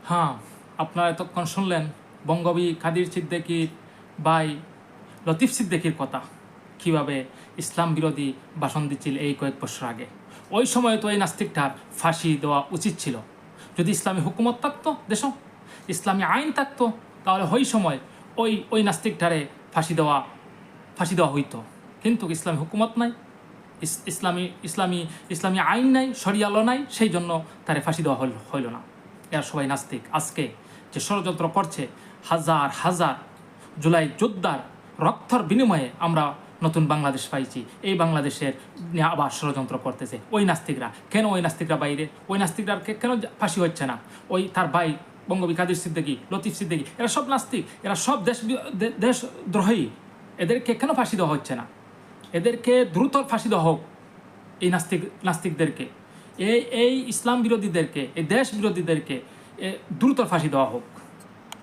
হ্যাঁ, আপনারা এতক্ষণ শুনলেন বঙ্গবী কাদির সিদ্দিকীর ভাই লতিফ সিদ্দিকীর কথা, কীভাবে ইসলাম বিরোধী ভাষণ দিচ্ছিল এই কয়েক বছর আগে। ওই সময় তো এই নাস্তিকটার ফাঁসি দেওয়া উচিত ছিল। যদি ইসলামী হুকুমত থাকতো, দেশ ইসলামী আইন থাকতো, তাহলে ওই সময় ওই নাস্তিকটারে ফাঁসি দেওয়া হইতো। কিন্তু ইসলামী হুকুমত নাই, ইসলামী আইন নাই, শরিয়ালো নাই, সেই জন্য তারে ফাঁসি দেওয়া হইল না। এরা সবাই নাস্তিক। আজকে যে ষড়যন্ত্র করছে, হাজার হাজার জুলাই যোদ্ধার রক্তর বিনিময়ে আমরা নতুন বাংলাদেশ পাইছি, এই বাংলাদেশের নিয়ে আবার ষড়যন্ত্র করতেছে ওই নাস্তিকরা। কেন ওই নাস্তিকরা বাইরে? ওই নাস্তিকরাকে কেন ফাঁসি হচ্ছে না? ওই তার ভাই বঙ্গবী কাদির সিদ্দিকী, লতিফ সিদ্দিকী, এরা সব নাস্তিক, এরা সব দেশদ্রোহী। এদেরকে কেন ফাঁসি দেওয়া হচ্ছে না? এদেরকে দ্রুত ফাঁসি দেওয়া হোক। এই নাস্তিকদেরকে, এই ইসলাম বিরোধীদেরকে, এই দেশ বিরোধীদেরকে দ্রুত ফাঁসি দেওয়া হোক।